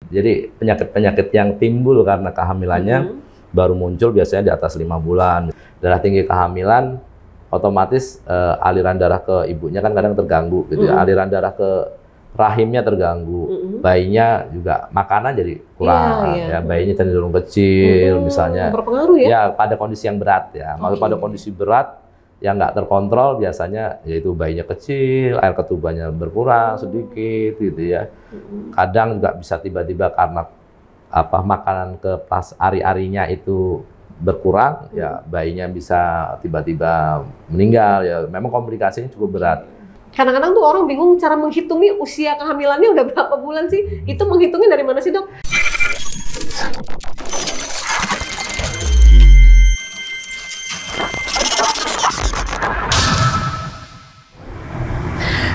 Jadi penyakit-penyakit yang timbul karena kehamilannya baru muncul biasanya di atas 5 bulan. Darah tinggi kehamilan, otomatis aliran darah ke ibunya kan kadang terganggu gitu ya. Aliran darah ke rahimnya terganggu, bayinya juga makanan jadi kurang, ya bayinya cenderung kecil, misalnya. Berpengaruh ya? Ya pada kondisi yang berat ya. Pada kondisi berat yang nggak terkontrol biasanya yaitu bayinya kecil, air ketubannya berkurang sedikit gitu ya. Kadang juga bisa tiba-tiba karena makanan ke pas ari-arinya itu berkurang, ya bayinya bisa tiba-tiba meninggal ya. Memang komplikasinya cukup berat. Kadang-kadang tuh orang bingung cara menghitungnya usia kehamilannya udah berapa bulan sih? Itu menghitungnya dari mana sih, Dok?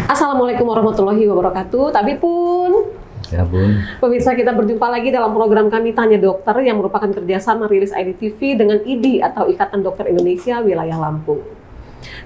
Assalamualaikum warahmatullahi wabarakatuh. Tapi pun, ya Bun, pemirsa, kita berjumpa lagi dalam program kami Tanya Dokter yang merupakan kerjasama Rilis IDTV dengan IDI atau Ikatan Dokter Indonesia Wilayah Lampung.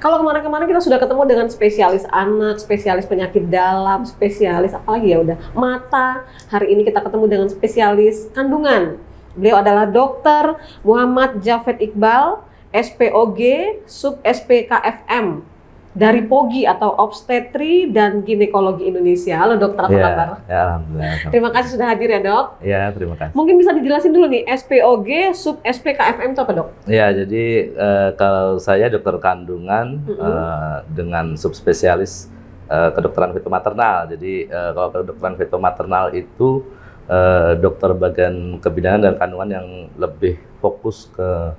Kalau kemarin-kemarin kita sudah ketemu dengan spesialis anak, spesialis penyakit dalam, spesialis apalagi ya udah mata. Hari ini kita ketemu dengan spesialis kandungan. Beliau adalah Dr. Muhammad Javed Iqbal, SPOG, Sub SPKFM dari POGI atau Obstetri dan Ginekologi Indonesia. Halo dokter, apa kabar? Ya, alhamdulillah. Terima kasih sudah hadir ya dok. Ya, terima kasih. Mungkin bisa dijelasin dulu nih, SPOG, Sub SPKFM itu apa dok? Ya, jadi kalau saya dokter kandungan dengan subspesialis kedokteran fetomaternal. Jadi kalau kedokteran fetomaternal itu dokter bagian kebidanan dan kandungan yang lebih fokus ke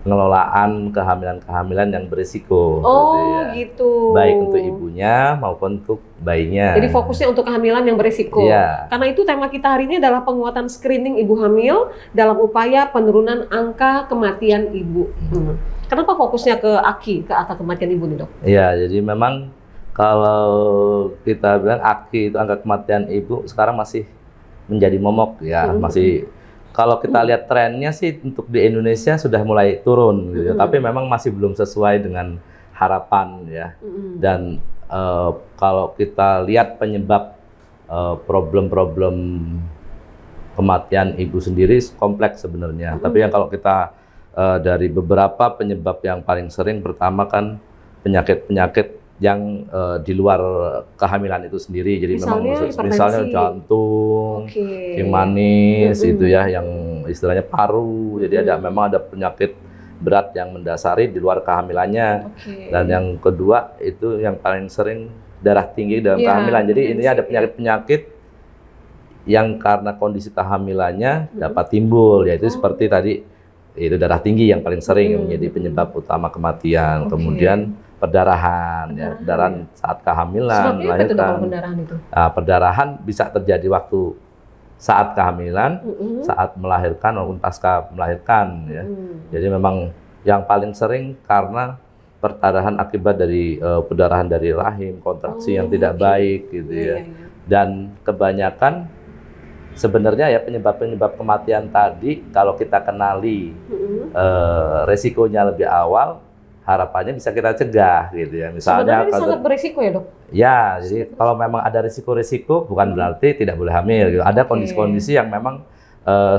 pengelolaan kehamilan-kehamilan yang berisiko. Oh gitu. Baik untuk ibunya maupun untuk bayinya. Jadi fokusnya untuk kehamilan yang berisiko. Iya. Karena itu tema kita hari ini adalah penguatan screening ibu hamil dalam upaya penurunan angka kematian ibu. Kenapa fokusnya ke AKI, ke angka kematian ibu nih dok? Iya, jadi memang kalau kita bilang AKI itu angka kematian ibu sekarang masih menjadi momok ya, masih. Kalau kita lihat trennya sih untuk di Indonesia sudah mulai turun gitu ya, tapi memang masih belum sesuai dengan harapan ya. Dan kalau kita lihat penyebab problem-problem kematian ibu sendiri kompleks sebenarnya. Tapi yang kalau kita dari beberapa penyebab yang paling sering, pertama kan penyakit-penyakit yang di luar kehamilan itu sendiri. Jadi misalnya jantung, kencing manis itu ya, yang istilahnya paru. Jadi memang ada penyakit berat yang mendasari di luar kehamilannya. Dan yang kedua itu yang paling sering darah tinggi dalam kehamilan. Jadi ini ada penyakit-penyakit yang karena kondisi kehamilannya dapat timbul, yaitu seperti tadi itu darah tinggi yang paling sering menjadi penyebab utama kematian. Kemudian perdarahan, ya, perdarahan saat kehamilan, melahirkan. Perdarahan itu? Perdarahan bisa terjadi waktu saat kehamilan, saat melahirkan maupun pasca melahirkan. Ya. Jadi memang yang paling sering karena perdarahan akibat dari perdarahan dari rahim, kontraksi yang tidak baik, gitu ya. Dan kebanyakan sebenarnya ya penyebab-penyebab kematian tadi kalau kita kenali resikonya lebih awal, harapannya bisa kita cegah gitu ya. Misalnya sebenarnya ini sangat berisiko ya dok? Ya, jadi kalau memang ada risiko-risiko bukan berarti tidak boleh hamil gitu. Ada kondisi-kondisi yang memang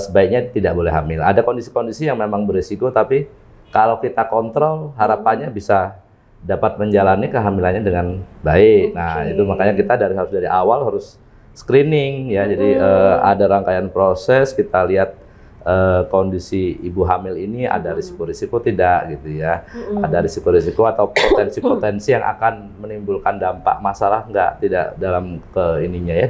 sebaiknya tidak boleh hamil. Ada kondisi-kondisi yang memang berisiko tapi kalau kita kontrol harapannya bisa dapat menjalani kehamilannya dengan baik. Nah, itu makanya kita harus dari awal harus screening ya. Jadi ada rangkaian proses, kita lihat kondisi ibu hamil ini ada risiko-risiko tidak gitu ya. Ada risiko-risiko atau potensi-potensi yang akan menimbulkan dampak masalah tidak dalam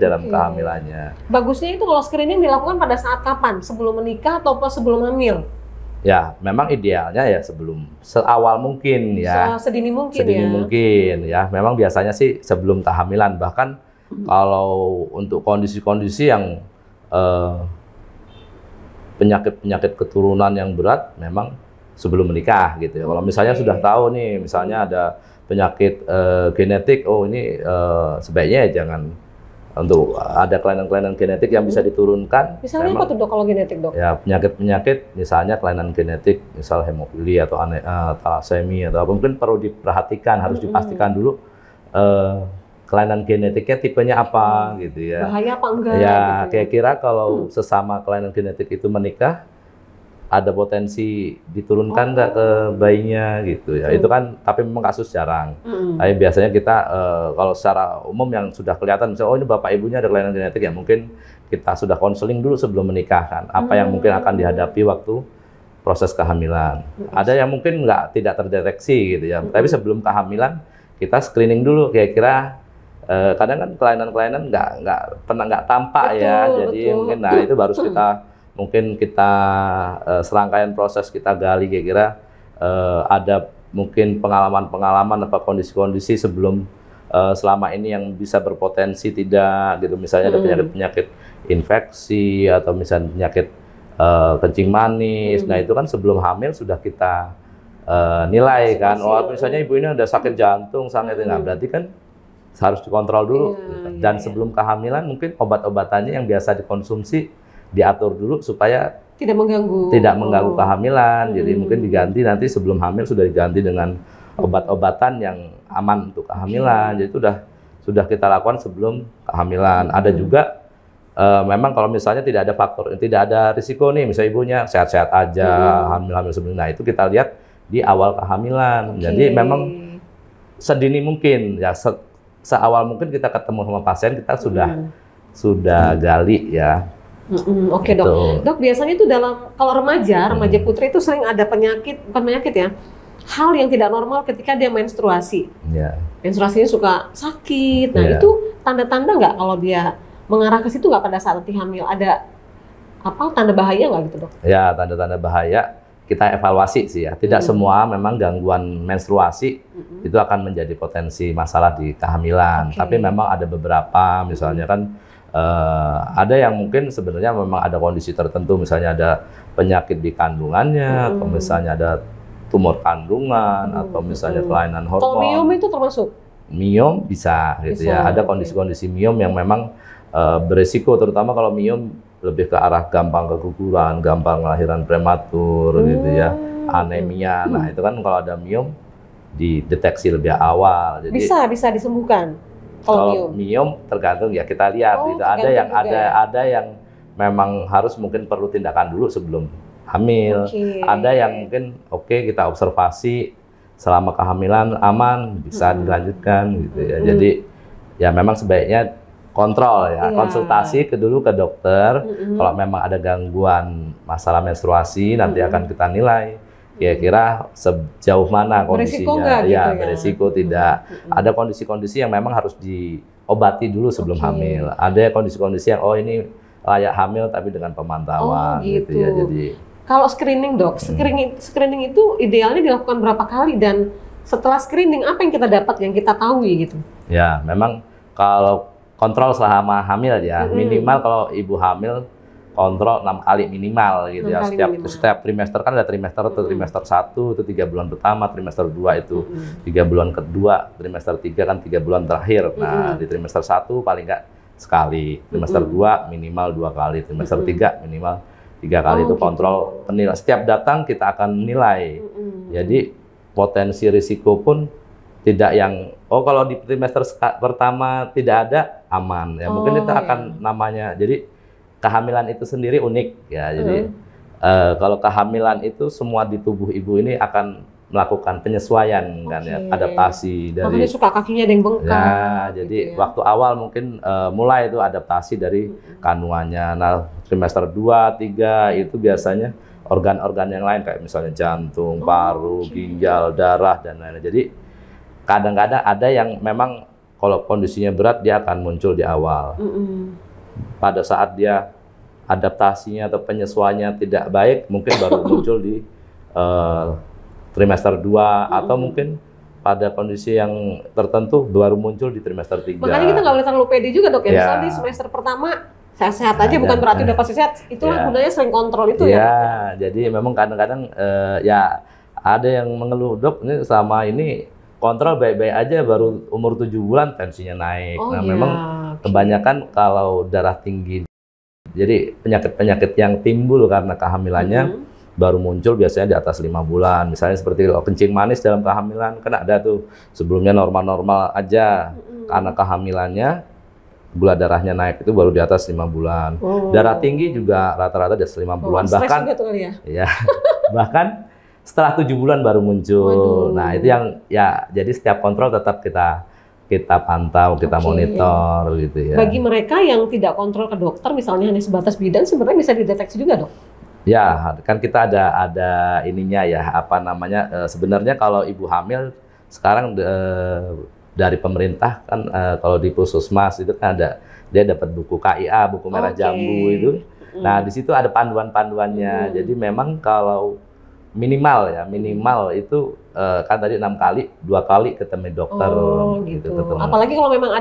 dalam kehamilannya. Bagusnya itu kalau screening dilakukan pada saat kapan? Sebelum menikah atau sebelum hamil? Ya, memang idealnya ya seawal mungkin ya. Sedini mungkin Sedini mungkin ya. Memang biasanya sih sebelum kehamilan, bahkan kalau untuk kondisi-kondisi yang penyakit-penyakit keturunan yang berat memang sebelum menikah gitu ya. Kalau misalnya sudah tahu nih, misalnya ada penyakit genetik, oh ini sebaiknya ya jangan, untuk ada kelainan-kelainan genetik yang bisa diturunkan. Misalnya apa tuh dok kalau genetik dok? Ya penyakit-penyakit misalnya kelainan genetik, misal hemofilia atau thalassemia atau apa, mungkin perlu diperhatikan, harus dipastikan dulu kelainan genetiknya tipenya apa gitu ya. Bahaya apa enggak? Ya, gitu kira-kira kalau sesama kelainan genetik itu menikah, ada potensi diturunkan nggak ke bayinya gitu ya. Itu kan, tapi memang kasus jarang. Tapi biasanya kita kalau secara umum yang sudah kelihatan, misalnya oh ini bapak ibunya ada kelainan genetik ya, mungkin kita sudah konseling dulu sebelum menikah kan. Apa yang mungkin akan dihadapi waktu proses kehamilan. Ada yang mungkin tidak terdeteksi gitu ya. Tapi sebelum kehamilan kita screening dulu kira-kira. Kadang kan kelainan-kelainan nggak tampak ya. Jadi mungkin itu baru kita serangkaian proses kita gali kira-kira ada mungkin pengalaman-pengalaman apa kondisi-kondisi sebelum selama ini yang bisa berpotensi tidak gitu, misalnya ada penyakit-penyakit infeksi atau misalnya penyakit kencing manis. Nah itu kan sebelum hamil sudah kita nilai kan, oh misalnya ibu ini ada sakit jantung, nah berarti kan harus dikontrol dulu. Dan sebelum kehamilan mungkin obat-obatannya yang biasa dikonsumsi diatur dulu supaya tidak mengganggu kehamilan. Jadi mungkin diganti nanti sebelum hamil sudah diganti dengan obat-obatan yang aman untuk kehamilan. Jadi itu sudah kita lakukan sebelum kehamilan. Ada juga memang kalau misalnya tidak ada risiko nih, misalnya ibunya sehat-sehat aja, hamil-hamil sebelumnya, nah itu kita lihat di awal kehamilan. Jadi memang sedini mungkin ya, seawal mungkin kita ketemu sama pasien, kita sudah gali ya. Oke dok. Dok biasanya itu kalau remaja putri itu sering ada bukan penyakit ya, hal yang tidak normal ketika dia menstruasi. Menstruasinya suka sakit. Nah itu tanda-tanda nggak kalau dia mengarah ke situ nggak pada saat nanti hamil? Ada tanda bahaya nggak gitu dok? Ya, tanda-tanda bahaya kita evaluasi sih ya. Tidak semua memang gangguan menstruasi itu akan menjadi potensi masalah di kehamilan. Tapi memang ada beberapa, misalnya kan ada yang mungkin sebenarnya memang ada kondisi tertentu, misalnya ada penyakit di kandungannya, atau misalnya ada tumor kandungan, atau misalnya kelainan hormon. Kalau miom itu termasuk? Miom bisa gitu ya. Ada kondisi-kondisi miom yang memang beresiko, terutama kalau miom lebih ke arah gampang keguguran, gampang kelahiran prematur gitu ya, anemia. Nah itu kan kalau ada miom dideteksi lebih awal. Jadi bisa disembuhkan. Kalau miom tergantung ya, kita lihat gitu. Ada yang memang harus mungkin perlu tindakan dulu sebelum hamil. Ada yang mungkin kita observasi selama kehamilan aman, bisa dilanjutkan gitu ya. Jadi ya memang sebaiknya kontrol ya, konsultasi dulu ke dokter. Kalau memang ada gangguan masalah menstruasi, nanti akan kita nilai kira-kira sejauh mana kondisinya. Beresiko tidak. Ada kondisi-kondisi yang memang harus diobati dulu sebelum hamil. Ada kondisi-kondisi yang ini layak hamil tapi dengan pemantauan gitu ya. Jadi kalau screening dok, screening itu idealnya dilakukan berapa kali, dan setelah screening apa yang kita dapat, yang kita tahu gitu? Ya memang kalau kontrol selama hamil ya, minimal kalau ibu hamil kontrol 6 kali minimal gitu ya. Setiap trimester kan ada trimester, trimester 1 itu 3 bulan pertama, trimester 2 itu 3 bulan kedua, trimester 3 kan 3 bulan terakhir. Nah di trimester 1 paling nggak sekali, trimester 2 minimal 2 kali, trimester 3 minimal 3 kali. Itu kontrol penilaian. Setiap datang kita akan nilai. Jadi potensi risiko pun tidak yang kalau di trimester pertama tidak ada, aman ya. Mungkin itu akan namanya, jadi kehamilan itu sendiri unik ya. Jadi kalau kehamilan itu semua di tubuh ibu ini akan melakukan penyesuaian kan ya, adaptasi dari. Makanya suka kakinya ada yang bengkak. Ya, jadi waktu awal mungkin mulai itu adaptasi dari kandungannya. Nah, trimester 2, 3 itu biasanya organ-organ yang lain kayak misalnya jantung, paru, ginjal, darah dan lain-lain. Jadi kadang-kadang ada yang memang kalau kondisinya berat dia akan muncul di awal. Pada saat dia adaptasinya atau penyesuaiannya tidak baik, mungkin baru muncul di trimester 2 atau mungkin pada kondisi yang tertentu baru muncul di trimester 3. Makanya kita nggak boleh terlalu pede juga dok ya. Misalnya di semester pertama sehat-sehat aja, bukan berarti udah pasti sehat. Itulah gunanya sering kontrol itu ya. Jadi memang kadang-kadang ya ada yang mengeluh, dok ini sama ini kontrol baik-baik aja, baru umur 7 bulan tensinya naik. Memang kebanyakan kalau darah tinggi, jadi penyakit-penyakit yang timbul karena kehamilannya baru muncul biasanya di atas 5 bulan. Misalnya seperti kalau kencing manis dalam kehamilan kan ada tuh, sebelumnya normal-normal aja, karena kehamilannya gula darahnya naik itu baru di atas 5 bulan. Darah tinggi juga rata-rata di atas 5 bulan. Bahkan juga tuh kali ya. Ya, bahkan setelah 7 bulan baru muncul. Nah, itu yang ya jadi setiap kontrol tetap kita pantau, kita monitor gitu ya. Bagi mereka yang tidak kontrol ke dokter, misalnya hanya sebatas bidan, sebenarnya bisa dideteksi juga, Dok? Ya, kan kita ada ininya ya, apa namanya, sebenarnya kalau ibu hamil sekarang dari pemerintah kan, kalau di puskesmas itu kan dia dapat buku KIA, buku merah jambu itu. Nah, di situ ada panduan-panduannya. Jadi memang kalau minimal itu kan tadi 6 kali, 2 kali ketemu dokter. Gitu. Apalagi kalau memang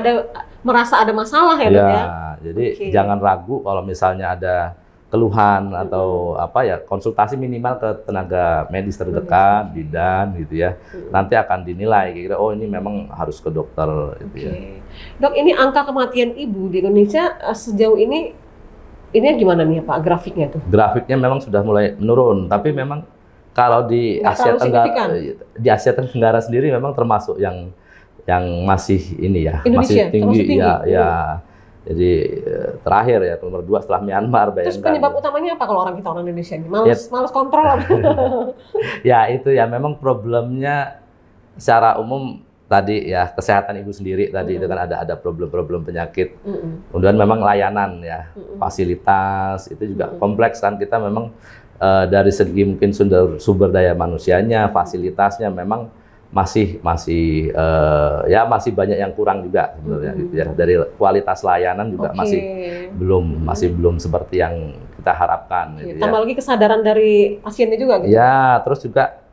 merasa ada masalah ya, Dok ya. Jadi jangan ragu kalau misalnya ada keluhan atau apa ya, konsultasi minimal ke tenaga medis terdekat, bidan gitu ya. Nanti akan dinilai kira-kira oh ini memang harus ke dokter gitu ya. Dok, ini angka kematian ibu di Indonesia sejauh ini gimana nih Pak grafiknya tuh? Grafiknya memang sudah mulai menurun, tapi memang kalau di Asia Tenggara sendiri memang termasuk yang masih ini ya, Indonesia, masih tinggi ya. Jadi terakhir ya nomor 2 setelah Myanmar, bayangkan. Terus penyebab utamanya apa kalau orang Indonesia ini? Malas kontrol. Ya itu ya memang problemnya secara umum tadi ya, kesehatan ibu sendiri tadi itu kan ada problem-problem penyakit. Kemudian memang layanan ya, fasilitas itu juga kompleks kan, kita memang dari segi mungkin sumber daya manusianya, fasilitasnya memang masih banyak yang kurang juga sebenarnya gitu ya. Dari kualitas layanan juga masih belum seperti yang kita harapkan gitu ya. Tambah lagi kesadaran dari pasiennya juga gitu. Ya, terus juga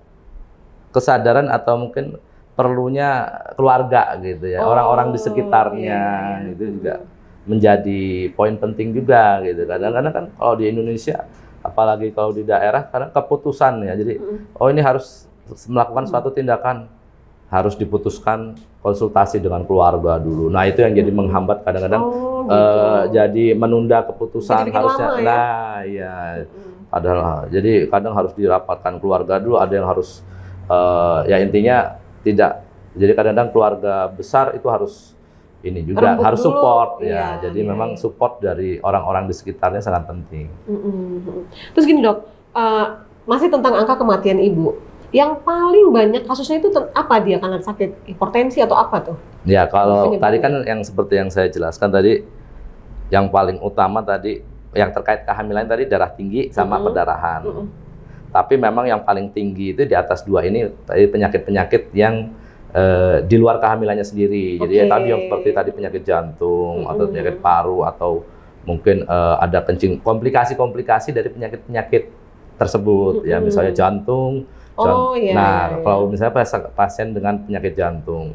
kesadaran atau mungkin perlunya keluarga gitu ya, orang-orang di sekitarnya itu juga menjadi poin penting juga gitu. Kadang-kadang kan kalau di Indonesia, apalagi kalau di daerah, kadang keputusan ya. Jadi ini harus melakukan suatu tindakan, harus diputuskan konsultasi dengan keluarga dulu. Nah itu yang jadi menghambat kadang-kadang, jadi menunda keputusan harusnya. Padahal jadi kadang harus dirapatkan keluarga dulu, ada yang harus ya intinya tidak. Jadi kadang-kadang keluarga besar itu harus ini juga harus support ya. Jadi memang support dari orang-orang di sekitarnya sangat penting. Terus gini Dok, masih tentang angka kematian ibu. Yang paling banyak kasusnya itu apa dia? Karena sakit hipertensi atau apa tuh? Ya kalau tadi kan yang seperti yang saya jelaskan tadi, yang paling utama tadi yang terkait kehamilan tadi darah tinggi sama perdarahan. Tapi memang yang paling tinggi itu di atas 2 ini penyakit-penyakit yang di luar kehamilannya sendiri. Jadi ya tadi yang seperti tadi penyakit jantung atau penyakit paru atau mungkin ada komplikasi-komplikasi dari penyakit-penyakit tersebut ya, misalnya jantung. Kalau misalnya pasien dengan penyakit jantung,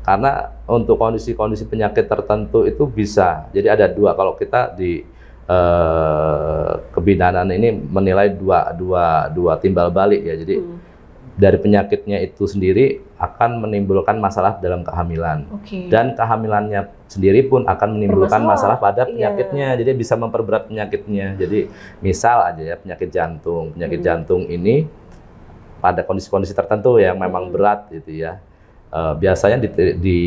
karena untuk kondisi-kondisi penyakit tertentu itu bisa. Jadi ada 2 kalau kita di kebidanan ini menilai dua timbal balik ya. Jadi dari penyakitnya itu sendiri akan menimbulkan masalah dalam kehamilan, dan kehamilannya sendiri pun akan menimbulkan masalah pada penyakitnya. Jadi bisa memperberat penyakitnya. Jadi misal aja ya penyakit jantung ini pada kondisi-kondisi tertentu yang memang berat gitu ya. Biasanya di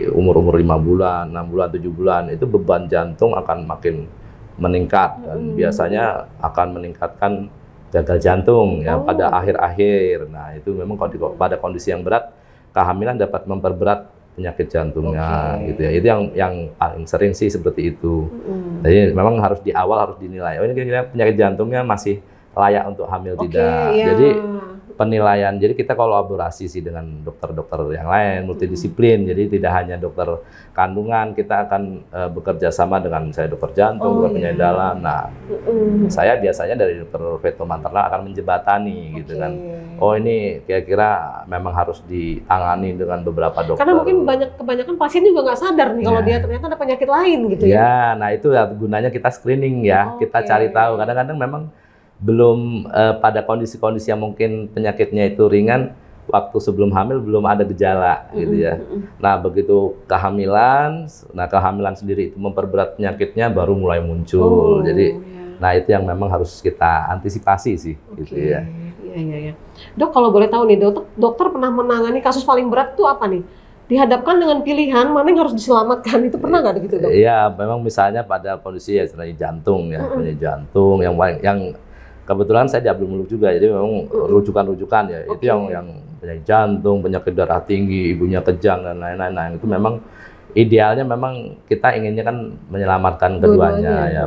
umur-umur 5 bulan, 6 bulan, 7 bulan itu beban jantung akan makin meningkat dan biasanya akan meningkatkan gagal jantung ya pada akhir-akhir. Nah, itu memang pada kondisi yang berat, kehamilan dapat memperberat penyakit jantungnya gitu ya. Itu yang paling sering sih seperti itu. Jadi memang harus di awal harus dinilai. Oh ini kira-kira penyakit jantungnya masih layak untuk hamil tidak. Jadi penilaian, jadi kita kolaborasi sih dengan dokter-dokter yang lain, multidisiplin. Jadi tidak hanya dokter kandungan, kita akan bekerja sama dengan misalnya dokter jantung, dokter penyakit dalam. Nah, saya biasanya dari dokter feto maternal akan menjebatani gitu kan. Oh ini kira-kira memang harus ditangani dengan beberapa dokter. Karena mungkin kebanyakan pasien juga nggak sadar nih kalau dia ternyata ada penyakit lain gitu ya. Ya, nah itu ya gunanya kita screening ya, kita cari tahu. Kadang-kadang memang belum pada kondisi-kondisi yang mungkin penyakitnya itu ringan, waktu sebelum hamil belum ada gejala gitu ya. Nah begitu kehamilan sendiri itu memperberat penyakitnya baru mulai muncul. Jadi Nah itu yang memang harus kita antisipasi sih, gitu ya. Iya. Dok, kalau boleh tahu nih, dokter pernah menangani kasus paling berat tuh apa nih? Dihadapkan dengan pilihan mana yang harus diselamatkan, itu pernah nggak gitu dok? Iya, memang misalnya pada kondisi ya sebenarnya jantung ya, jantung yang kebetulan saya di Abdul Muluk juga, jadi memang rujukan-rujukan ya, itu yang penyakit jantung, penyakit darah tinggi, ibunya kejang dan lain-lain. Nah, itu memang idealnya memang kita inginnya kan menyelamatkan keduanya ya,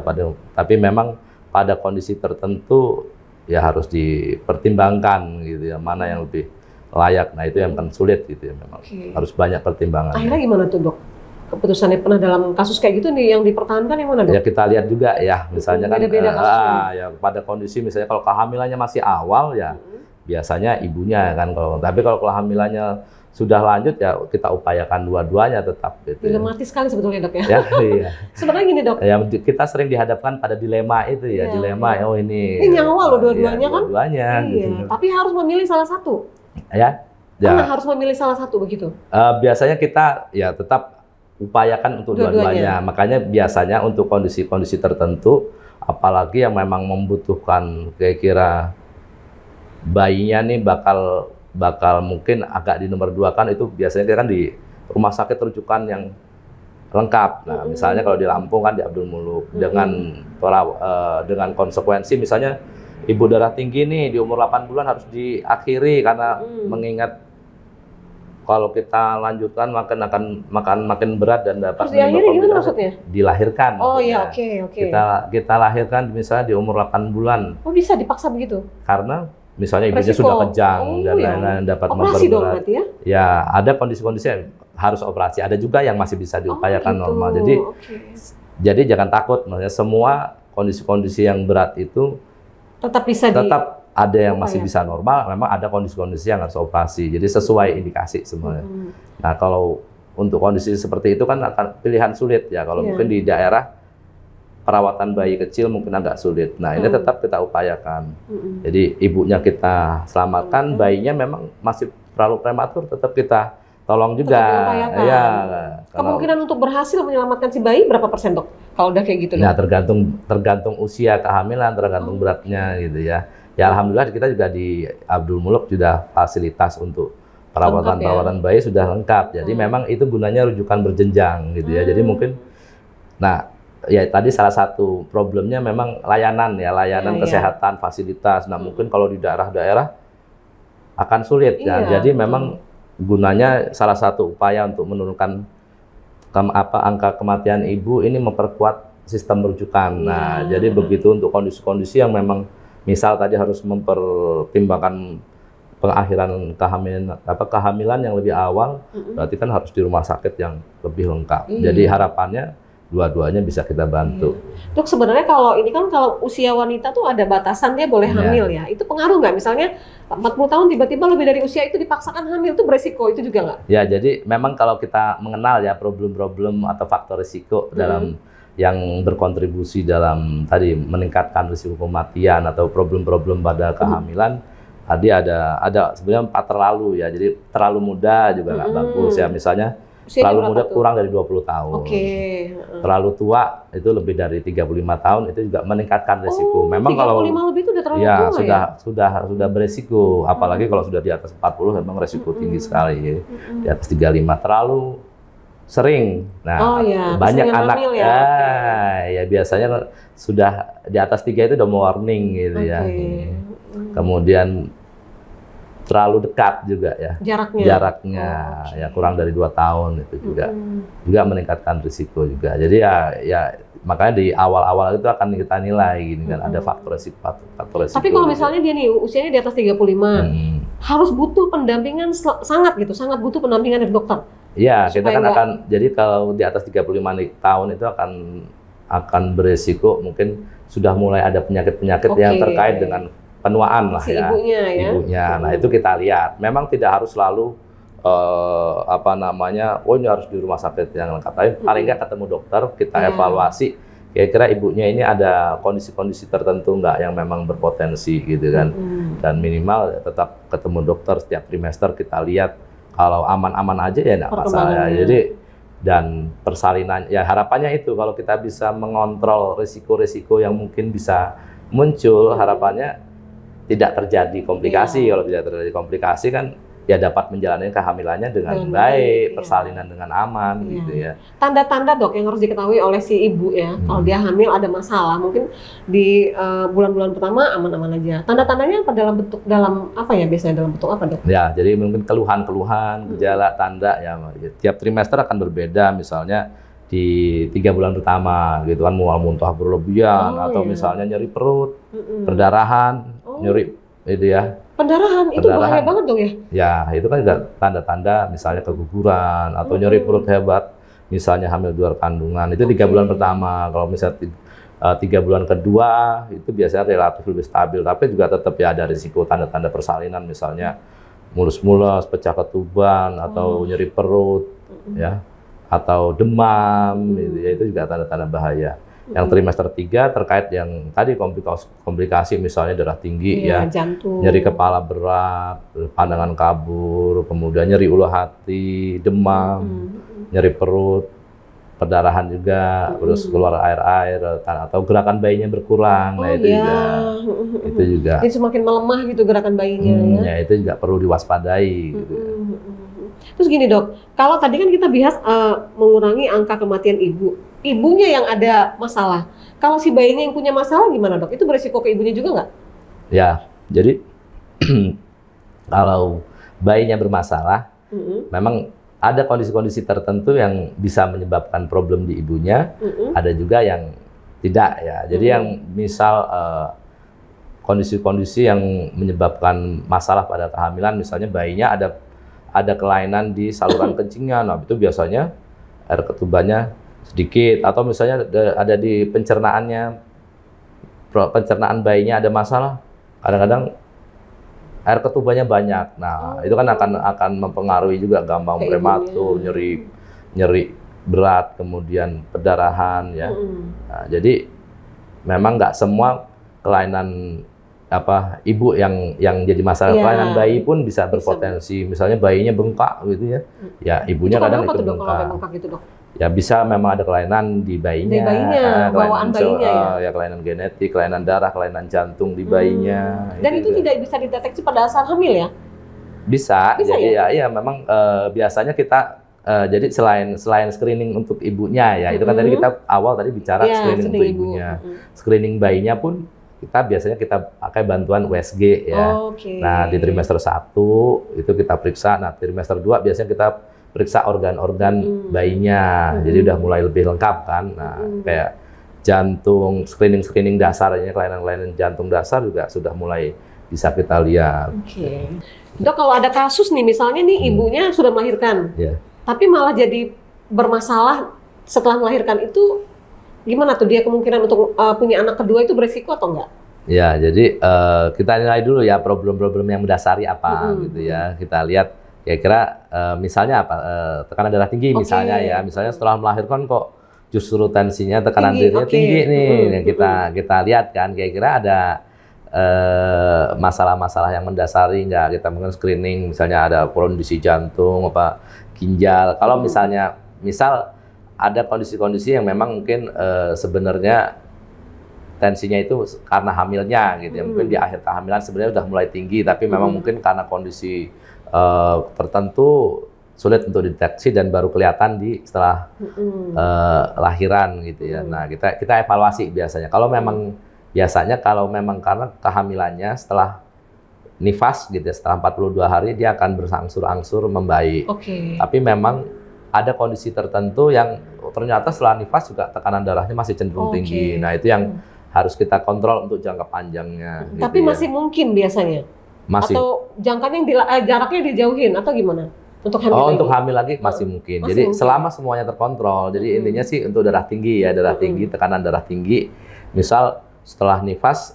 tapi memang pada kondisi tertentu ya harus dipertimbangkan gitu ya, mana yang lebih layak. Nah itu yang kan sulit gitu ya, memang harus banyak pertimbangan. Akhirnya gimana tuh dok? Keputusannya pernah dalam kasus kayak gitu nih yang dipertahankan yang mana dok? Ya kita lihat juga ya, misalnya kan ya pada kondisi misalnya kalau kehamilannya masih awal ya biasanya ibunya kan, tapi kalau kehamilannya sudah lanjut ya kita upayakan dua-duanya tetap. Gitu. Dilematis sekali sebetulnya dok ya. Iya. Sebenarnya gini dok. Ya kita sering dihadapkan pada dilema itu ya, dilema oh ini nyawa loh dua-duanya kan. Dua-duanya. Iya. Gitu. Tapi harus memilih salah satu. Ya. Karena harus memilih salah satu begitu. Biasanya kita ya tetap upayakan untuk dua-duanya. Makanya biasanya untuk kondisi-kondisi tertentu, apalagi yang memang membutuhkan kira-kira bayinya nih bakal mungkin agak di nomor 2 kan, itu biasanya kan di rumah sakit rujukan yang lengkap. Nah, misalnya kalau di Lampung kan di Abdul Muluk dengan konsekuensi misalnya ibu darah tinggi nih di umur 8 bulan harus diakhiri karena mengingat kalau kita lanjutkan makin berat dan dapat dilahirkan. Oh iya, oke. Kita lahirkan misalnya di umur 8 bulan. Oh bisa dipaksa begitu? Karena misalnya ibunya sudah kejang dan lain-lain dapat operasi dong berarti ya? Ya ada kondisi-kondisi yang harus operasi. Ada juga yang masih bisa diupayakan normal. Jadi jangan takut, maksudnya semua kondisi-kondisi yang berat itu tetap ada yang masih bisa normal, memang ada kondisi-kondisi yang harus operasi. Jadi sesuai indikasi semuanya. Nah kalau untuk kondisi seperti itu kan akan pilihan sulit ya. Kalau mungkin di daerah perawatan bayi kecil mungkin agak sulit. Nah ini tetap kita upayakan. Jadi ibunya kita selamatkan, bayinya memang masih terlalu prematur, tetap kita tolong juga. Ya. Kemungkinan untuk berhasil menyelamatkan si bayi berapa persen dok? Kalau udah kayak gitu? Nah tergantung usia kehamilan, tergantung beratnya gitu ya. Ya alhamdulillah kita juga di Abdul Muluk sudah fasilitas untuk perawatan bayi sudah lengkap. Jadi memang itu gunanya rujukan berjenjang gitu ya. Jadi mungkin, nah ya tadi salah satu problemnya memang layanan kesehatan, fasilitas. Nah mungkin kalau di daerah-daerah akan sulit ya. Jadi memang gunanya salah satu upaya untuk menurunkan angka kematian ibu ini memperkuat sistem rujukan. Nah jadi begitu untuk kondisi-kondisi yang memang misal tadi harus mempertimbangkan pengakhiran kehamilan yang lebih awal, berarti kan harus di rumah sakit yang lebih lengkap. Jadi harapannya dua-duanya bisa kita bantu. Dok sebenarnya kalau ini kan kalau usia wanita tuh ada batasan dia boleh hamil ya. Itu pengaruh nggak? Misalnya 40 tahun tiba-tiba lebih dari usia itu dipaksakan hamil, itu beresiko itu juga nggak? Ya jadi memang kalau kita mengenal ya problem-problem atau faktor risiko dalam yang berkontribusi dalam tadi meningkatkan risiko kematian atau problem-problem pada kehamilan, tadi ada sebenarnya 4 terlalu ya. Jadi terlalu muda juga nggak bagus ya. Misalnya terlalu muda kurang dari 20 tahun. Terlalu tua itu lebih dari 35 tahun itu juga meningkatkan risiko. Memang 35 kalau lebih itu udah terlalu tua ya. Sudah beresiko. Apalagi kalau sudah di atas 40 memang resiko tinggi sekali. Di atas 35 terlalu sering. Nah, banyak anak ya biasanya sudah di atas 3 itu udah warning gitu ya. Kemudian terlalu dekat juga ya. Jaraknya ya kurang dari 2 tahun itu juga meningkatkan risiko juga. Jadi ya makanya di awal-awal itu akan kita nilai gini kan ada faktor risiko. Tapi kalau misalnya dia nih usianya di atas 35, harus butuh pendampingan sangat butuh pendampingan dari dokter. Iya, kita kan akan jadi kalau di atas 35 tahun itu akan beresiko mungkin sudah mulai ada penyakit-penyakit yang terkait dengan penuaan lah ya. Ibunya. Nah, itu kita lihat. Memang tidak harus selalu ini harus di rumah sakit yang lengkap. Tapi paling nggak ketemu dokter, kita evaluasi kira-kira ibunya ini ada kondisi-kondisi tertentu nggak yang memang berpotensi gitu kan. Dan minimal tetap ketemu dokter setiap trimester kita lihat. Kalau aman-aman aja ya nggak masalah. Jadi dan persalinan. Ya harapannya itu kalau kita bisa mengontrol risiko-risiko yang mungkin bisa muncul, harapannya tidak terjadi komplikasi. Kalau tidak terjadi komplikasi kan ya dapat menjalani kehamilannya dengan baik, persalinan dengan aman gitu ya. Tanda-tanda dok yang harus diketahui oleh si ibu ya, kalau dia hamil ada masalah, mungkin di bulan-bulan pertama aman-aman aja. Tanda-tandanya apa dalam apa ya, biasanya dalam bentuk apa dok? Ya, jadi mungkin keluhan-keluhan, gejala, tanda ya tiap trimester akan berbeda. Misalnya di 3 bulan pertama gitu kan mual muntah berlebihan, atau misalnya nyeri perut, perdarahan, nyeri itu ya. Pendarahan itu bahaya banget dong ya? Ya, itu kan juga tanda-tanda misalnya keguguran atau nyeri perut hebat, misalnya hamil di luar kandungan. Itu 3 bulan pertama. Kalau misalnya 3 bulan kedua itu biasanya relatif lebih stabil, tapi juga tetap ya ada risiko tanda-tanda persalinan, misalnya mulus-mulus, pecah ketuban, atau nyeri perut, ya, atau demam, gitu ya, itu juga tanda-tanda bahaya. Yang trimester 3 terkait yang tadi komplikasi misalnya darah tinggi, ya, jantung, nyeri kepala berat, pandangan kabur, kemudian nyeri ulu hati, demam, nyeri perut, perdarahan juga, terus keluar air-air, atau gerakan bayinya berkurang. Nah itu juga. Jadi semakin melemah gitu gerakan bayinya. Ya itu juga perlu diwaspadai. Gitu. Terus gini dok, kalau tadi kan kita bahas mengurangi angka kematian ibunya yang ada masalah. Kalau si bayinya yang punya masalah gimana dok? Itu berisiko ke ibunya juga nggak? Ya, jadi kalau bayinya bermasalah, memang ada kondisi-kondisi tertentu yang bisa menyebabkan problem di ibunya, ada juga yang tidak ya. Jadi yang misal kondisi-kondisi yang menyebabkan masalah pada kehamilan, misalnya bayinya ada kelainan di saluran kencingnya, nah itu biasanya air ketubannya sedikit, atau misalnya ada di pencernaannya, pencernaan bayinya ada masalah, kadang-kadang air ketubannya banyak. Nah, itu kan akan mempengaruhi juga, gampang prematur, nyeri berat, kemudian perdarahan ya. Nah, jadi memang nggak semua kelainan ibu yang jadi masalah. Kelainan bayi pun bisa berpotensi, misalnya bayinya bengkak gitu ya. Ya ibunya kadang ikut bengkak gitu, dok? Ya bisa memang ada kelainan di bayinya, bawaan bayinya ya kelainan genetik, kelainan darah, kelainan jantung di bayinya. Dan itu tidak bisa dideteksi pada saat hamil ya? Bisa jadi ya memang biasanya kita jadi selain screening untuk ibunya ya, itu kan tadi kita awal tadi bicara screening untuk ibunya. Screening bayinya pun biasanya kita pakai bantuan USG ya. Nah, di trimester 1 itu kita periksa. Nah, trimester 2 biasanya kita periksa organ-organ bayinya. Jadi udah mulai lebih lengkap kan. Nah, kayak jantung, screening dasarnya, kelainan-kelainan jantung dasar juga sudah mulai bisa kita lihat. Dok, kalau ada kasus nih, misalnya nih ibunya sudah melahirkan, tapi malah jadi bermasalah setelah melahirkan, itu gimana tuh dia kemungkinan untuk punya anak kedua itu beresiko atau enggak? Ya, jadi kita nilai dulu ya problem-problem yang mendasari apa gitu ya. Kita lihat kira-kira misalnya apa, tekanan darah tinggi misalnya ya. Misalnya setelah melahirkan kok justru tensinya, tekanan darahnya tinggi nih. Yang kita lihat kan kira-kira ada masalah-masalah yang mendasari nggak. Kita mungkin screening, misalnya ada kondisi jantung, ginjal. Kalau misal ada kondisi-kondisi yang memang mungkin sebenarnya tensinya itu karena hamilnya gitu ya. Mungkin di akhir kehamilan sebenarnya sudah mulai tinggi, tapi memang mungkin karena kondisi tertentu sulit untuk dideteksi dan baru kelihatan setelah lahiran gitu ya. Nah, kita evaluasi biasanya. Kalau memang karena kehamilannya setelah nifas gitu ya, setelah 42 hari dia akan berangsur-angsur membaik. Tapi memang ada kondisi tertentu yang ternyata setelah nifas juga tekanan darahnya masih cenderung tinggi. Nah, itu yang harus kita kontrol untuk jangka panjangnya. Tapi gitu masih mungkin biasanya? Masih. Atau jaraknya dijauhin atau gimana? Untuk hamil lagi? Untuk hamil lagi masih mungkin. Jadi selama semuanya terkontrol. Jadi intinya sih untuk darah tinggi ya, tinggi, tekanan darah tinggi. Misal setelah nifas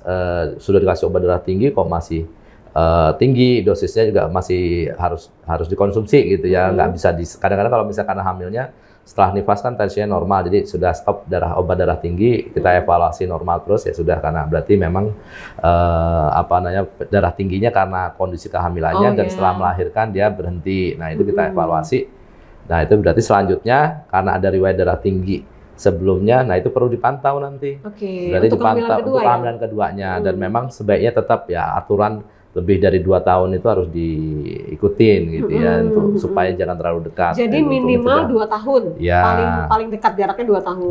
sudah dikasih obat darah tinggi kok masih tinggi, dosisnya juga masih harus dikonsumsi gitu ya. Nggak bisa kadang-kadang kalau misalkan hamilnya setelah nifas kan tensinya normal, jadi sudah stop obat darah tinggi, kita evaluasi normal terus ya sudah, karena berarti memang darah tingginya karena kondisi kehamilannya dan setelah melahirkan dia berhenti. Nah, itu kita evaluasi Nah, itu berarti selanjutnya karena ada riwayat darah tinggi sebelumnya, nah itu perlu dipantau nanti. Oke, Berarti untuk dipantau kehamilan kedua untuk kehamilan keduanya, dan memang sebaiknya tetap ya aturan lebih dari 2 tahun itu harus diikutin gitu ya, untuk supaya jangan terlalu dekat. Jadi untuk minimal mencegah. 2 tahun, Ya. paling dekat jaraknya 2 tahun.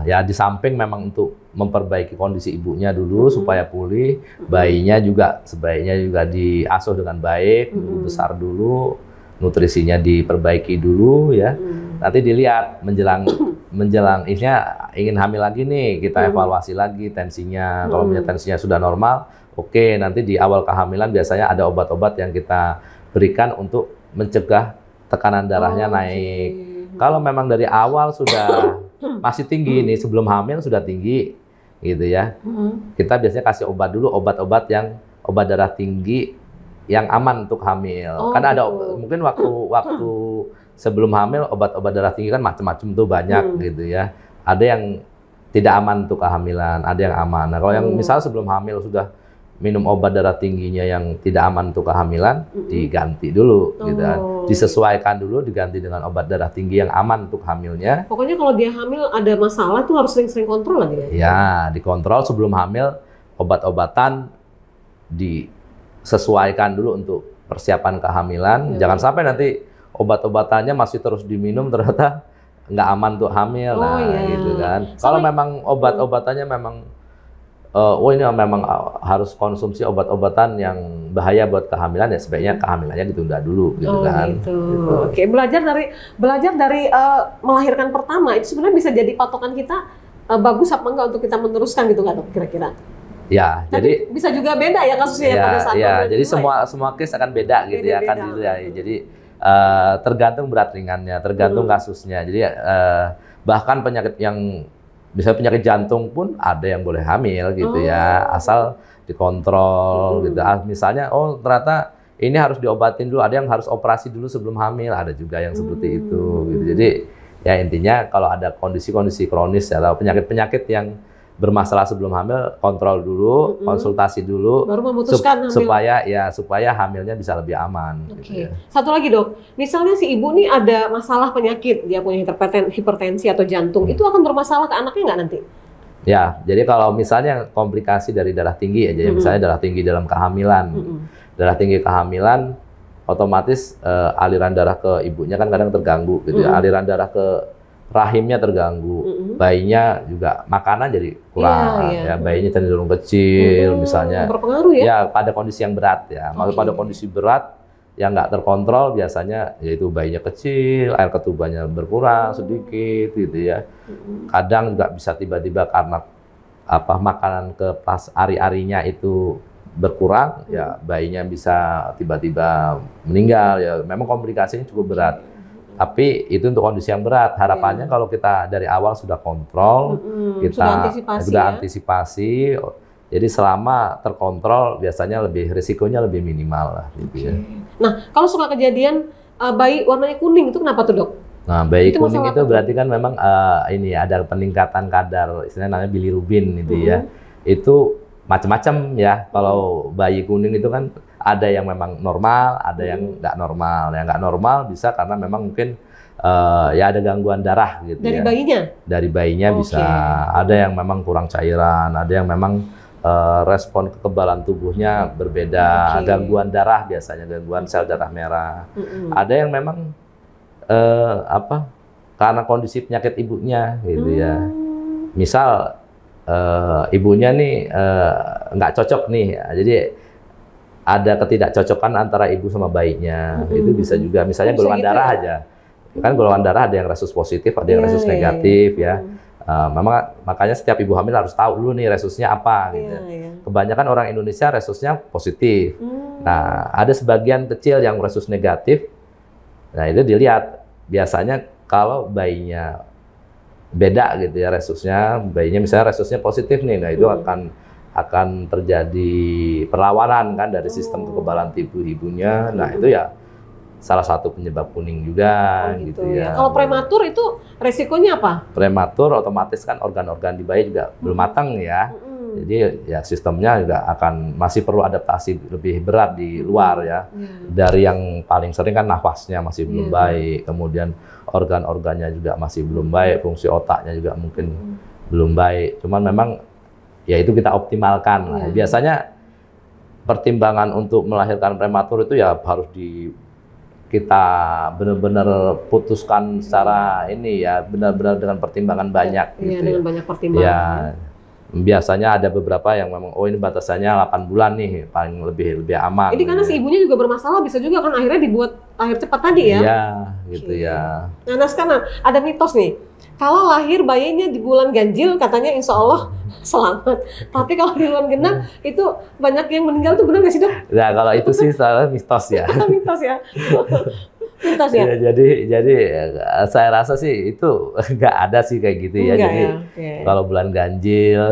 Ya di samping memang untuk memperbaiki kondisi ibunya dulu supaya pulih, bayinya juga sebaiknya juga diasuh dengan baik, besar dulu, nutrisinya diperbaiki dulu ya. Nanti dilihat menjelang isinya ingin hamil lagi nih, kita evaluasi lagi tensinya. Kalau punya tensinya sudah normal, oke, nanti di awal kehamilan biasanya ada obat-obat yang kita berikan untuk mencegah tekanan darahnya naik. Kalau memang dari awal sudah masih tinggi nih, sebelum hamil sudah tinggi gitu ya, kita biasanya kasih obat dulu, obat-obat yang obat darah tinggi yang aman untuk hamil. Kan ada mungkin waktu sebelum hamil obat-obat darah tinggi kan macam-macam tuh banyak gitu ya. Ada yang tidak aman untuk kehamilan, ada yang aman. Nah, kalau yang misal sebelum hamil sudah minum obat darah tingginya yang tidak aman untuk kehamilan, diganti dulu gitu kan. Disesuaikan dulu, diganti dengan obat darah tinggi yang aman untuk hamilnya. Pokoknya kalau dia hamil ada masalah tuh harus sering-sering kontrol lagi ya? Ya, dikontrol sebelum hamil, obat-obatan disesuaikan dulu untuk persiapan kehamilan. Jangan sampai nanti obat-obatannya masih terus diminum ternyata nggak aman untuk hamil, gitu kan. Kalau memang obat-obatannya memang, ini memang harus konsumsi obat-obatan yang bahaya buat kehamilan, ya sebaiknya kehamilannya ditunda dulu, gitu kan. Gitu. Oke, belajar dari melahirkan pertama itu sebenarnya bisa jadi patokan kita bagus apa enggak untuk kita meneruskan gitu nggak, dok, kira-kira? Ya, tapi jadi bisa juga beda ya kasusnya pada saat jadi semua case akan beda gitu ya kan gitu ya. Jadi tergantung berat ringannya, tergantung kasusnya. Jadi bahkan penyakit yang bisa penyakit jantung pun ada yang boleh hamil gitu ya, asal dikontrol gitu. Misalnya ternyata ini harus diobatin dulu, ada yang harus operasi dulu sebelum hamil, ada juga yang seperti itu gitu. Jadi ya intinya kalau ada kondisi-kondisi kronis atau penyakit-penyakit yang bermasalah sebelum hamil, kontrol dulu, konsultasi dulu, baru memutuskan supaya hamilnya bisa lebih aman. Oke. Gitu ya. Satu lagi, dok, misalnya si ibu nih ada masalah penyakit, dia punya hipertensi atau jantung, itu akan bermasalah ke anaknya nggak nanti? Ya, jadi kalau misalnya komplikasi dari darah tinggi aja, misalnya darah tinggi dalam kehamilan, darah tinggi kehamilan, otomatis aliran darah ke ibunya kan kadang terganggu, gitu ya. Aliran darah ke rahimnya terganggu, bayinya juga makanan jadi kurang, ya bayinya cenderung kecil, misalnya. Berpengaruh ya? Ya pada kondisi yang berat ya, pada kondisi berat yang nggak terkontrol biasanya yaitu bayinya kecil, air ketubannya berkurang sedikit, gitu ya. Kadang juga bisa tiba-tiba karena makanan ke pas ari-arinya itu berkurang, ya bayinya bisa tiba-tiba meninggal, ya memang komplikasinya cukup berat. Tapi itu untuk kondisi yang berat. Harapannya kalau kita dari awal sudah kontrol, kita sudah antisipasi. Jadi selama terkontrol, biasanya risikonya lebih minimal lah. Gitu ya. Nah, kalau suka kejadian bayi warnanya kuning itu kenapa tuh, dok? Nah, bayi kuning itu berarti kan memang ini ada peningkatan kadar, istilahnya namanya bilirubin gitu ya. Itu macam-macam ya. Kalau bayi kuning itu kan ada yang memang normal, ada yang nggak normal. Yang nggak normal bisa karena memang mungkin ya ada gangguan darah gitu dari ya. bayinya? Dari bayinya bisa. Ada yang memang kurang cairan, ada yang memang respon kekebalan tubuhnya berbeda. Gangguan darah biasanya, gangguan sel darah merah. Ada yang memang karena kondisi penyakit ibunya gitu ya. Misal ibunya nih nggak cocok nih, jadi ada ketidakcocokan antara ibu sama bayinya. Itu bisa juga, misalnya golongan darah aja. Kan golongan darah ada yang resus positif, ada yang resus negatif ya. Makanya setiap ibu hamil harus tahu dulu nih resusnya apa gitu. Kebanyakan orang Indonesia resusnya positif. Nah, ada sebagian kecil yang resus negatif. Nah, itu dilihat biasanya kalau bayinya beda gitu ya resusnya, bayinya misalnya resusnya positif nih, nah itu akan terjadi perlawanan kan dari sistem kekebalan tubuh ibunya. Nah, itu ya salah satu penyebab kuning juga gitu ya. Kalau prematur itu resikonya apa? Prematur otomatis kan organ-organ di bayi juga belum matang ya. Jadi ya sistemnya juga akan masih perlu adaptasi lebih berat di luar ya. Dari yang paling sering kan nafasnya masih belum baik, kemudian organ-organnya juga masih belum baik, fungsi otaknya juga mungkin belum baik. Cuman memang ya itu kita optimalkan lah. Biasanya pertimbangan untuk melahirkan prematur itu ya harus kita benar-benar putuskan secara ini ya, benar-benar dengan pertimbangan banyak gitu. Dengan banyak pertimbangan. Ya, biasanya ada beberapa yang memang ini batasannya 8 bulan nih, paling lebih aman. Ini karena si ibunya juga bermasalah, bisa juga kan akhirnya dibuat lahir cepat tadi ya. Iya, gitu ya. Nah, sekarang ada mitos nih. Kalau lahir bayinya di bulan ganjil katanya insya Allah selamat. Tapi kalau di bulan genap itu banyak yang meninggal, tuh benar nggak sih, Dok? Nah, kalau itu sih salah mitos ya. Mitos ya. Mitos ya. Jadi saya rasa sih itu nggak ada sih kayak gitu ya. Enggak Jadi ya? kalau bulan ganjil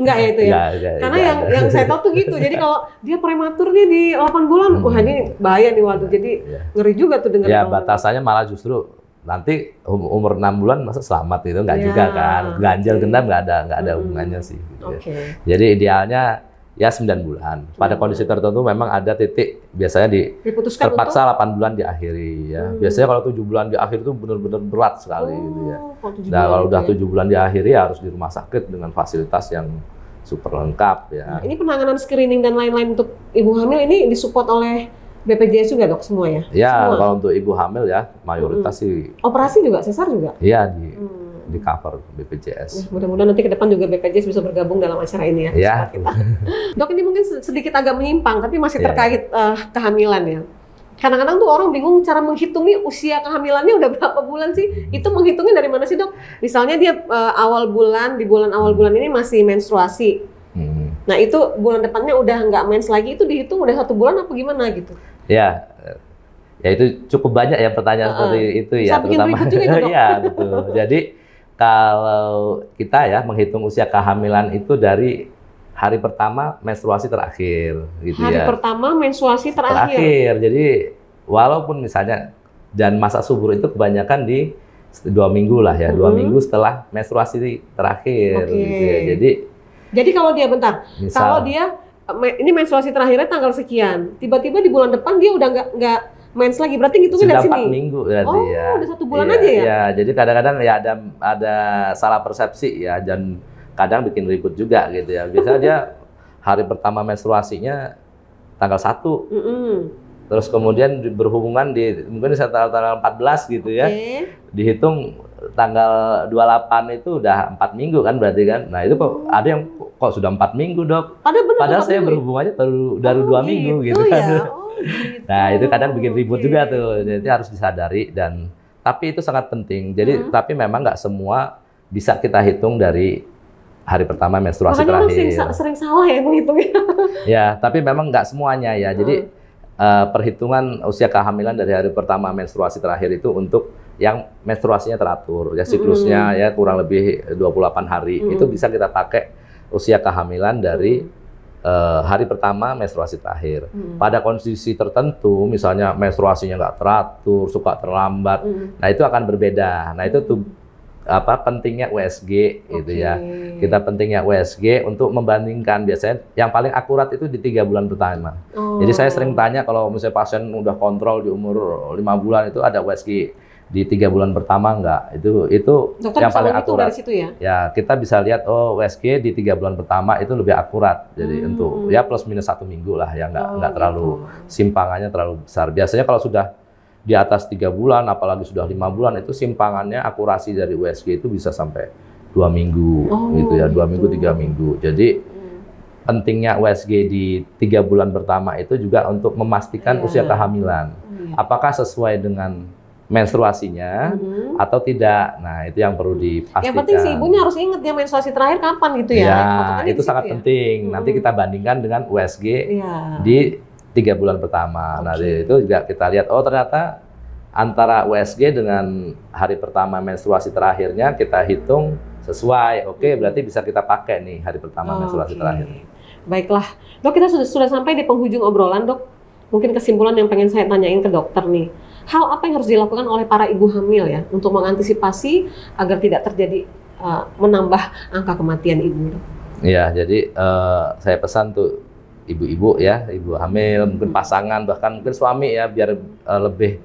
enggak ya itu ya. Karena yang saya tahu tuh gitu. Jadi kalau dia prematur nih di 8 bulan, wah ini bahaya nih, waduh. Jadi ngeri juga tuh dengar. Ya, batasannya malah justru nanti umur 6 bulan masa selamat itu nggak juga kan. Ganjil genap nggak ada hubungannya sih. Gitu. Jadi idealnya ya 9 bulan. Pada kondisi tertentu memang ada titik biasanya terpaksa 8 bulan diakhiri ya. Biasanya kalau 7 bulan diakhiri itu benar-benar berat sekali gitu ya. Nah, kalau udah 7 bulan diakhiri harus di rumah sakit dengan fasilitas yang super lengkap ya. Nah, ini penanganan screening dan lain-lain untuk ibu hamil ini disupport oleh BPJS juga, Dok, semua ya? Ya, semua. Kalau untuk ibu hamil ya mayoritas sih. Operasi juga, sesar juga? Iya, di cover BPJS. Mudah-mudahan nanti ke depan juga BPJS bisa bergabung dalam acara ini ya. Ya. Dok, ini mungkin sedikit agak menyimpang, tapi masih terkait kehamilan ya. Kadang-kadang tuh orang bingung cara menghitungi usia kehamilannya udah berapa bulan sih? Itu menghitungnya dari mana sih, Dok? Misalnya dia di bulan awal bulan ini masih menstruasi. Nah, itu bulan depannya udah nggak mens lagi, itu dihitung udah 1 bulan apa gimana gitu? Ya itu cukup banyak ya pertanyaan seperti itu ya, terutama. Iya, betul. Jadi kalau kita ya menghitung usia kehamilan itu dari hari pertama menstruasi terakhir, gitu hari ya. Pertama menstruasi terakhir. Jadi walaupun misalnya dan masa subur itu kebanyakan di 2 minggu lah ya, 2 minggu setelah menstruasi terakhir, gitu ya. Jadi kalau dia kalau dia ini menstruasi terakhirnya tanggal sekian, tiba-tiba di bulan depan dia udah nggak mens lagi, berarti ngitungnya dari sini. 4 minggu berarti ya. Udah 1 bulan aja ya? Iya, jadi kadang-kadang ya ada salah persepsi ya, dan kadang bikin ribut juga gitu ya. Biasanya dia hari pertama menstruasinya tanggal 1. Terus kemudian berhubungan mungkin di tanggal 14 gitu ya. Dihitung tanggal 28 itu udah 4 minggu kan berarti kan. Nah, itu kok ada yang kok sudah 4 minggu, Dok. Padahal saya berhubungannya baru 2 minggu gitu kan. Gitu. Nah, itu kadang bikin ribut juga tuh. Jadi harus disadari tapi itu sangat penting. Jadi tapi memang nggak semua bisa kita hitung dari hari pertama menstruasi terakhir. Sering salah ya menghitungnya. Ya, tapi memang nggak semuanya ya. Jadi perhitungan usia kehamilan dari hari pertama menstruasi terakhir itu untuk yang menstruasinya teratur, ya siklusnya ya kurang lebih 28 hari. Itu bisa kita pakai usia kehamilan dari hari pertama menstruasi terakhir. Pada kondisi tertentu, misalnya menstruasinya nggak teratur, suka terlambat, nah itu akan berbeda. Nah itu tuh pentingnya USG gitu ya. Kita pentingnya USG untuk membandingkan. Biasanya yang paling akurat itu di 3 bulan pertama. Jadi saya sering tanya kalau misalnya pasien udah kontrol di umur 5 bulan itu ada USG di 3 bulan pertama enggak? Itu Dokter yang paling akurat. Dari situ ya? Ya, kita bisa lihat USG di 3 bulan pertama itu lebih akurat. Jadi untuk ya plus minus 1 minggu lah ya, enggak terlalu simpangannya terlalu besar. Biasanya kalau sudah di atas 3 bulan, apalagi sudah 5 bulan, itu simpangannya akurasi dari USG itu bisa sampai 2 minggu gitu ya, 2 minggu 3 minggu. Jadi pentingnya USG di 3 bulan pertama itu juga untuk memastikan usia kehamilan. Apakah sesuai dengan menstruasinya atau tidak. Nah, itu yang perlu dipastikan. Yang penting si ibunya harus ingat dia menstruasi terakhir kapan gitu ya. Ya, itu sangat penting. Nanti kita bandingkan dengan USG di 3 bulan pertama. Nah, itu juga kita lihat, ternyata antara USG dengan hari pertama menstruasi terakhirnya kita hitung sesuai. Berarti bisa kita pakai nih hari pertama menstruasi terakhir. Baiklah. Dok, kita sudah sampai di penghujung obrolan, Dok. Mungkin kesimpulan yang pengen saya tanyain ke dokter nih. Hal apa yang harus dilakukan oleh para ibu hamil ya untuk mengantisipasi agar tidak terjadi menambah angka kematian ibu, Dok? Ya, jadi saya pesan tuh ibu-ibu ya, ibu hamil, mungkin pasangan, bahkan mungkin suami ya, biar lebih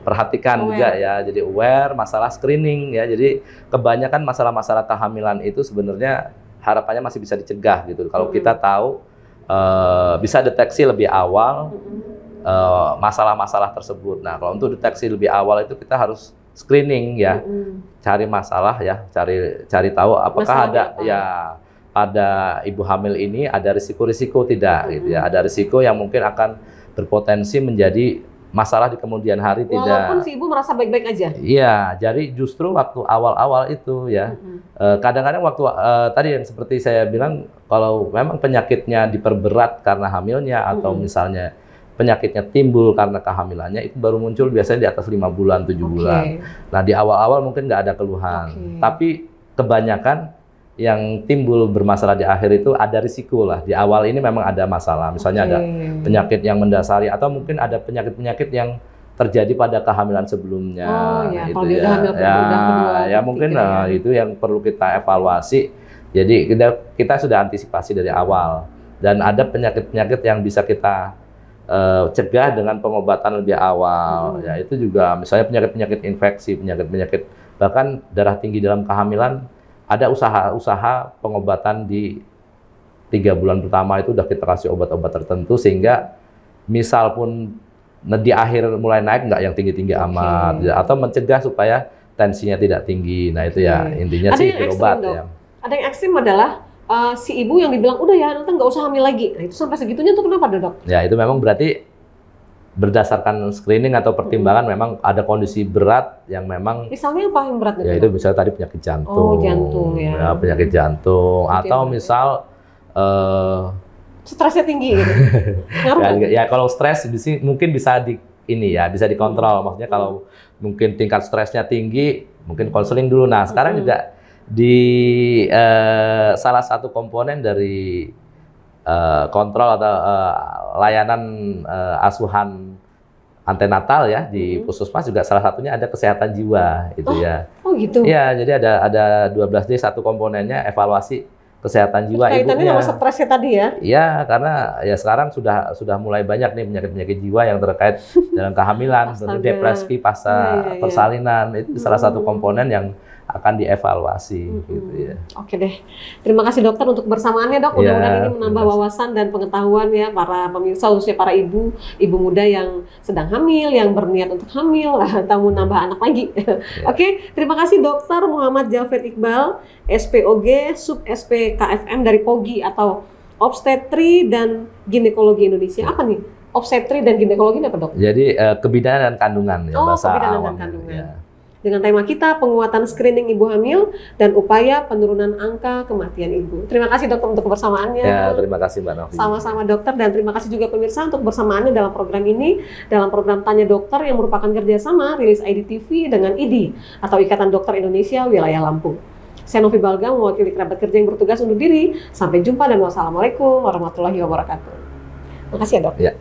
perhatikan juga ya. Jadi aware masalah screening ya. Jadi kebanyakan masalah-masalah kehamilan itu sebenarnya harapannya masih bisa dicegah gitu. Kalau kita tahu bisa deteksi lebih awal masalah-masalah tersebut. Nah, kalau untuk deteksi lebih awal itu kita harus screening ya, cari masalah ya, cari tahu apakah ada ya pada ibu hamil ini ada risiko-risiko tidak gitu ya, ada risiko yang mungkin akan berpotensi menjadi masalah di kemudian hari tidak. Walaupun si ibu merasa baik-baik aja. Iya, jadi justru waktu awal-awal itu ya, kadang-kadang waktu tadi yang seperti saya bilang, kalau memang penyakitnya diperberat karena hamilnya atau misalnya penyakitnya timbul karena kehamilannya, itu baru muncul biasanya di atas 5 bulan, 7 bulan. Nah, di awal-awal mungkin nggak ada keluhan, tapi kebanyakan yang timbul bermasalah di akhir itu ada risiko lah. Di awal ini memang ada masalah, misalnya ada penyakit yang mendasari atau mungkin ada penyakit-penyakit yang terjadi pada kehamilan sebelumnya. Kalau dia udah hamil kedua, mungkin itu yang perlu kita evaluasi. Jadi kita sudah antisipasi dari awal, dan ada penyakit-penyakit yang bisa kita cegah dengan pengobatan lebih awal. Ya, itu juga misalnya penyakit-penyakit infeksi, penyakit-penyakit bahkan darah tinggi dalam kehamilan. Ada usaha-usaha pengobatan di 3 bulan pertama itu udah kita kasih obat-obat tertentu, sehingga misal pun di akhir mulai naik nggak yang tinggi-tinggi amat, atau mencegah supaya tensinya tidak tinggi. Nah, itu ya intinya sih berobat ya. Ada yang ekstrim adalah si ibu yang dibilang udah ya nanti nggak usah hamil lagi. Nah, itu sampai segitunya tuh kenapa, Dok? Ya, itu memang berarti berdasarkan screening atau pertimbangan memang ada kondisi berat yang memang. Misalnya apa yang berat? Ya, itu misalnya tadi penyakit jantung. Oh, jantung ya. Penyakit jantung atau misal stresnya tinggi gitu. ya, kalau stres mungkin bisa bisa dikontrol. Maksudnya kalau mungkin tingkat stresnya tinggi, mungkin konseling dulu. Nah, sekarang juga di salah satu komponen dari kontrol atau layanan asuhan antenatal ya di puskesmas juga salah satunya ada kesehatan jiwa itu ya. Oh gitu. Iya, jadi ada 12D, satu komponennya evaluasi kesehatan jiwa ibunya. Kaitannya sama stresnya tadi ya? Iya, karena ya sekarang sudah mulai banyak nih penyakit-penyakit jiwa yang terkait dengan kehamilan, depresi pasca persalinan, itu salah satu komponen yang akan dievaluasi gitu ya. Oke deh. Terima kasih dokter untuk bersamaannya, Dok. Mudah-mudahan ini menambah wawasan dan pengetahuan ya para pemirsa, khususnya para ibu muda yang sedang hamil, yang berniat untuk hamil atau menambah anak lagi. Oke, terima kasih Dokter Muhammad Javed Iqbal, SPOG Sub SP KFM dari POGI atau Obstetri dan Ginekologi Indonesia. Apa nih? Obstetri dan ginekologi apa, Dok? Jadi kebidanan dan kandungan ya, bahasa kebidanan awam. Dan kandungan. Ya. Dengan tema kita penguatan screening ibu hamil dan upaya penurunan angka kematian ibu. Terima kasih dokter untuk kebersamaannya. Ya, terima kasih Mbak Novi. Sama-sama dokter, dan terima kasih juga pemirsa untuk bersamaannya dalam program ini, dalam program Tanya Dokter yang merupakan kerjasama Rilis ID TV dengan IDI atau Ikatan Dokter Indonesia Wilayah Lampung. Saya Novi Balga mewakili kerabat kerja yang bertugas undur diri. Sampai jumpa dan wassalamualaikum warahmatullahi wabarakatuh. Terima kasih ya dok. Ya.